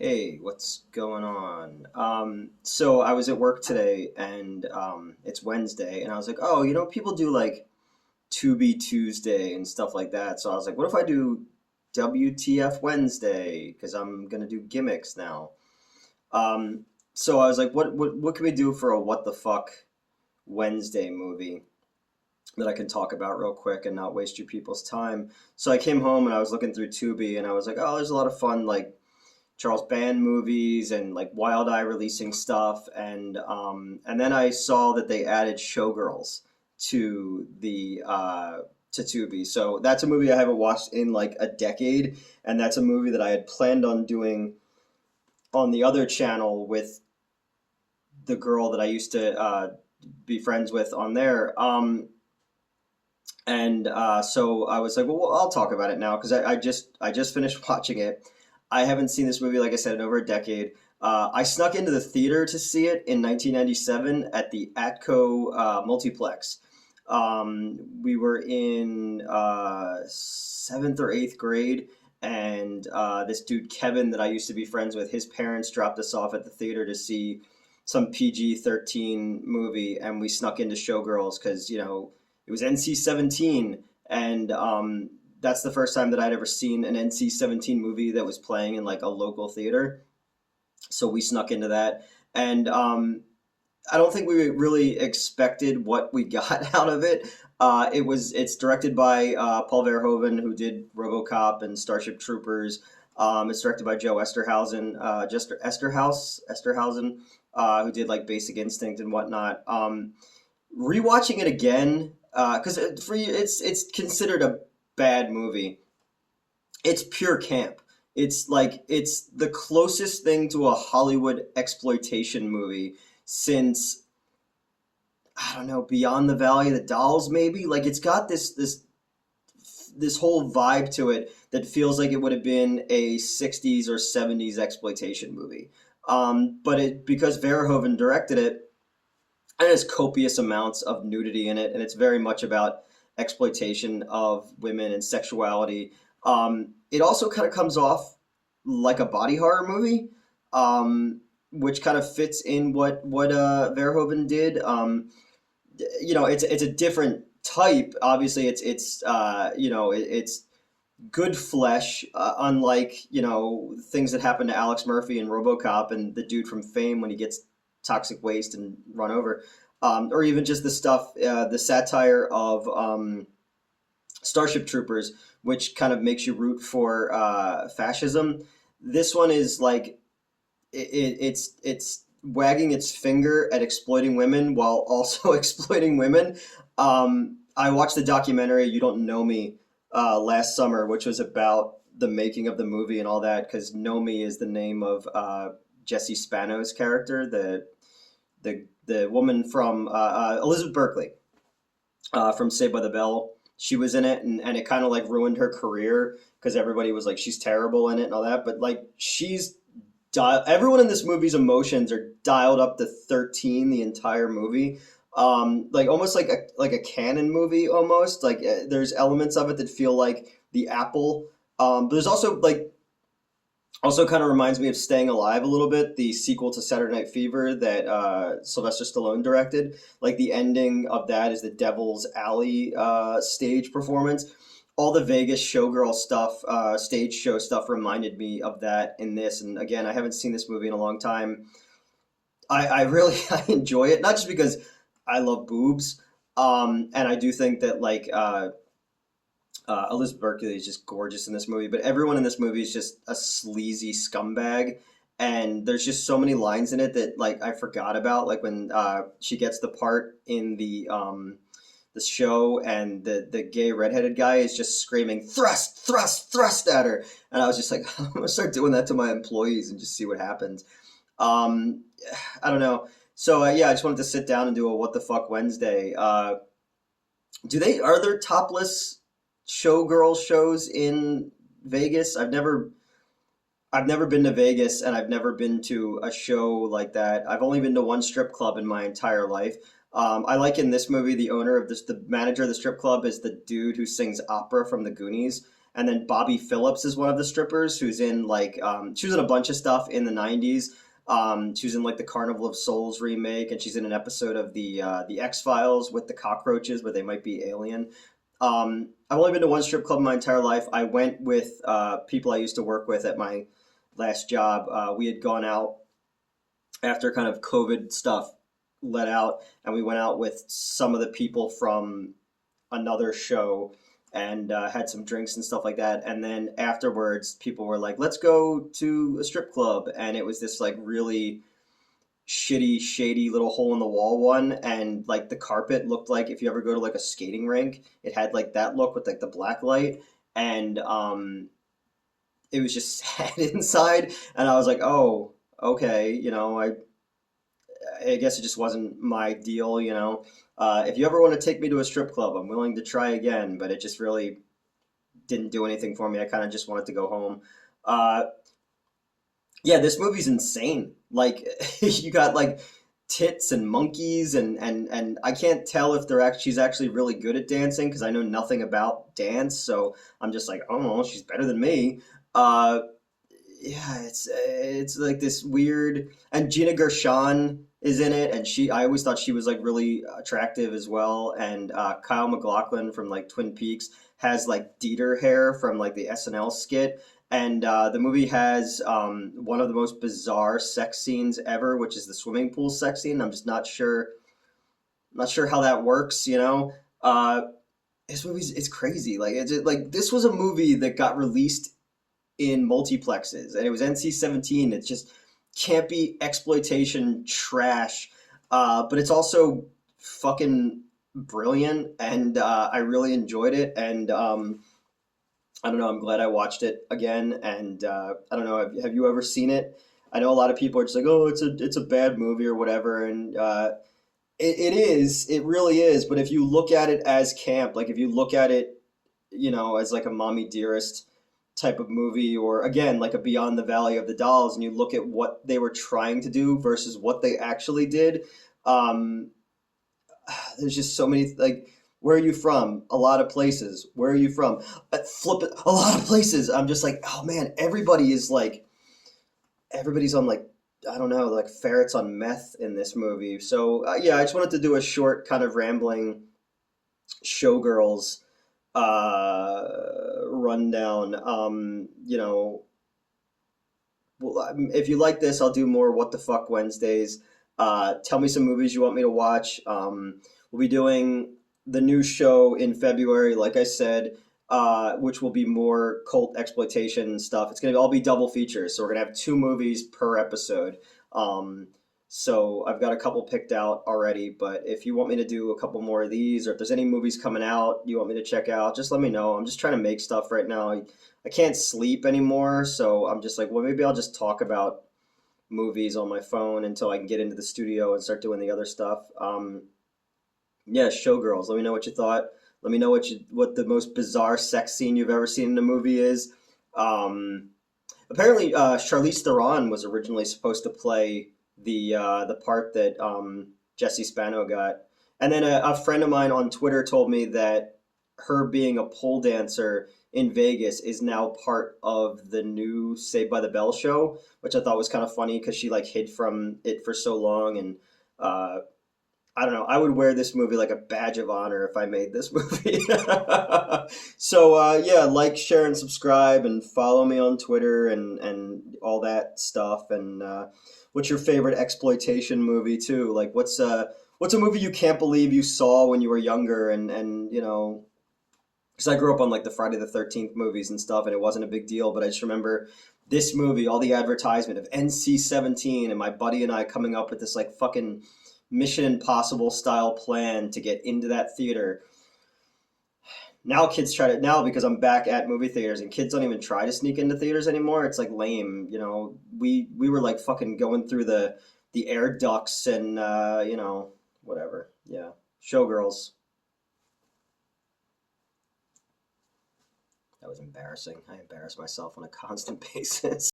Hey, what's going on? So I was at work today and it's Wednesday and I was like, oh, people do like Tubi Tuesday and stuff like that. So I was like, what if I do WTF Wednesday? Because I'm gonna do gimmicks now. Um, so I was like, what can we do for a what the fuck Wednesday movie that I can talk about real quick and not waste you people's time? So I came home and I was looking through Tubi and I was like, oh, there's a lot of fun like Charles Band movies and like Wild Eye releasing stuff, and then I saw that they added Showgirls to the to Tubi. So that's a movie I haven't watched in like a decade, and that's a movie that I had planned on doing on the other channel with the girl that I used to be friends with on there. And so I was like, well, I'll talk about it now because I just finished watching it. I haven't seen this movie, like I said, in over a decade. I snuck into the theater to see it in 1997 at the Atco Multiplex. We were in seventh or eighth grade, and this dude Kevin that I used to be friends with, his parents dropped us off at the theater to see some PG-13 movie, and we snuck into Showgirls because it was NC-17, and that's the first time that I'd ever seen an NC-17 movie that was playing in like a local theater. So we snuck into that, and I don't think we really expected what we got out of it. It's directed by Paul Verhoeven, who did RoboCop and Starship Troopers. It's directed by Joe Esterhausen, Esterhausen, who did like Basic Instinct and whatnot. Rewatching it again, because for you, it's considered a bad movie. It's pure camp. It's the closest thing to a Hollywood exploitation movie since I don't know, Beyond the Valley of the Dolls, maybe. Like it's got this whole vibe to it that feels like it would have been a '60s or '70s exploitation movie. But it because Verhoeven directed it, it has copious amounts of nudity in it, and it's very much about exploitation of women and sexuality. It also kind of comes off like a body horror movie, which kind of fits in what Verhoeven did. It's a different type. Obviously, it's good flesh, unlike things that happen to Alex Murphy in RoboCop and the dude from Fame when he gets toxic waste and run over, or even just the satire of Starship Troopers, which kind of makes you root for fascism. This one is like it's wagging its finger at exploiting women while also exploiting women. I watched the documentary "You Don't Know Me" last summer, which was about the making of the movie and all that. Because Nomi is the name of Jesse Spano's character, the woman from Elizabeth Berkley from Saved by the Bell. She was in it, and it kind of like ruined her career because everybody was like, she's terrible in it and all that. But like, everyone in this movie's emotions are dialed up to 13 the entire movie. Like almost like a canon movie almost. Like there's elements of it that feel like The Apple. But there's also kind of reminds me of Staying Alive a little bit, the sequel to Saturday Night Fever that Sylvester Stallone directed. Like the ending of that is the Devil's Alley stage performance. All the Vegas showgirl stuff, stage show stuff reminded me of that in this. And again, I haven't seen this movie in a long time. I really I enjoy it, not just because I love boobs, and I do think that like Elizabeth Berkley is just gorgeous in this movie, but everyone in this movie is just a sleazy scumbag. And there's just so many lines in it that like I forgot about, like when she gets the part in the show, and the gay redheaded guy is just screaming thrust, thrust, thrust at her, and I was just like, I'm gonna start doing that to my employees and just see what happens. Um, I don't know. So yeah, I just wanted to sit down and do a what the fuck Wednesday. Are there topless showgirl shows in Vegas? I've never been to Vegas, and I've never been to a show like that. I've only been to one strip club in my entire life. I like in this movie the manager of the strip club is the dude who sings opera from the Goonies, And then Bobby Phillips is one of the strippers who's in like she was in a bunch of stuff in the '90s. She was in like the Carnival of Souls remake, and she's in an episode of the X Files with the cockroaches, where they might be alien. I've only been to one strip club in my entire life. I went with people I used to work with at my last job. We had gone out after kind of COVID stuff let out, and we went out with some of the people from another show and had some drinks and stuff like that. And then afterwards, people were like, "Let's go to a strip club," and it was this like really shitty, shady little hole in the wall one, and like the carpet looked like if you ever go to like a skating rink, it had like that look with like the black light, and it was just sad inside, and I was like, oh, okay, I guess it just wasn't my deal. If you ever want to take me to a strip club, I'm willing to try again, but it just really didn't do anything for me. I kind of just wanted to go home. Uh, yeah, this movie's insane. Like you got like tits and monkeys and I can't tell if she's actually really good at dancing because I know nothing about dance, so I'm just like, oh, she's better than me. Uh, yeah, it's like this weird, and Gina Gershon is in it, and I always thought she was like really attractive as well, and Kyle MacLachlan from like Twin Peaks has like Dieter hair from like the SNL skit, and the movie has one of the most bizarre sex scenes ever, which is the swimming pool sex scene. I'm just not sure how that works. This movie's it's crazy. Like like this was a movie that got released in multiplexes, and it was NC-17. It's just campy exploitation trash, but it's also fucking brilliant, and I really enjoyed it. And I don't know. I'm glad I watched it again. And I don't know. Have you ever seen it? I know a lot of people are just like, oh, it's a bad movie or whatever, and it is. It really is. But if you look at it as camp, like if you look at it, as like a mommy dearest type of movie, or again, like a Beyond the Valley of the Dolls, and you look at what they were trying to do versus what they actually did, um, there's just so many, like, where are you from? A lot of places. Where are you from? Flip it, a lot of places. I'm just like, oh man, everybody's on like, I don't know, like ferrets on meth in this movie. So yeah, I just wanted to do a short kind of rambling Showgirls rundown. Well, if you like this, I'll do more What the Fuck Wednesdays. Tell me some movies you want me to watch. We'll be doing the new show in February, like I said, which will be more cult exploitation stuff. It's gonna all be double features, so we're gonna have two movies per episode. Um, so I've got a couple picked out already, but if you want me to do a couple more of these, or if there's any movies coming out you want me to check out, just let me know. I'm just trying to make stuff right now. I can't sleep anymore, so I'm just like, well, maybe I'll just talk about movies on my phone until I can get into the studio and start doing the other stuff. Yeah, Showgirls. Let me know what you thought. Let me know what the most bizarre sex scene you've ever seen in a movie is. Um, Apparently, Charlize Theron was originally supposed to play the part that Jesse Spano got, and then a friend of mine on Twitter told me that her being a pole dancer in Vegas is now part of the new Saved by the Bell show, which I thought was kind of funny because she like hid from it for so long, and uh, I don't know. I would wear this movie like a badge of honor if I made this movie. So yeah, like, share, and subscribe, and follow me on Twitter and all that stuff. And what's your favorite exploitation movie too? Like, what's a movie you can't believe you saw when you were younger? And because I grew up on like the Friday the 13th movies and stuff, and it wasn't a big deal. But I just remember this movie, all the advertisement of NC-17, and my buddy and I coming up with this like fucking Mission Impossible style plan to get into that theater. Now kids try to now because I'm back at movie theaters, and kids don't even try to sneak into theaters anymore. It's like lame. We were like fucking going through the air ducts and whatever. Yeah, Showgirls. That was embarrassing. I embarrass myself on a constant basis.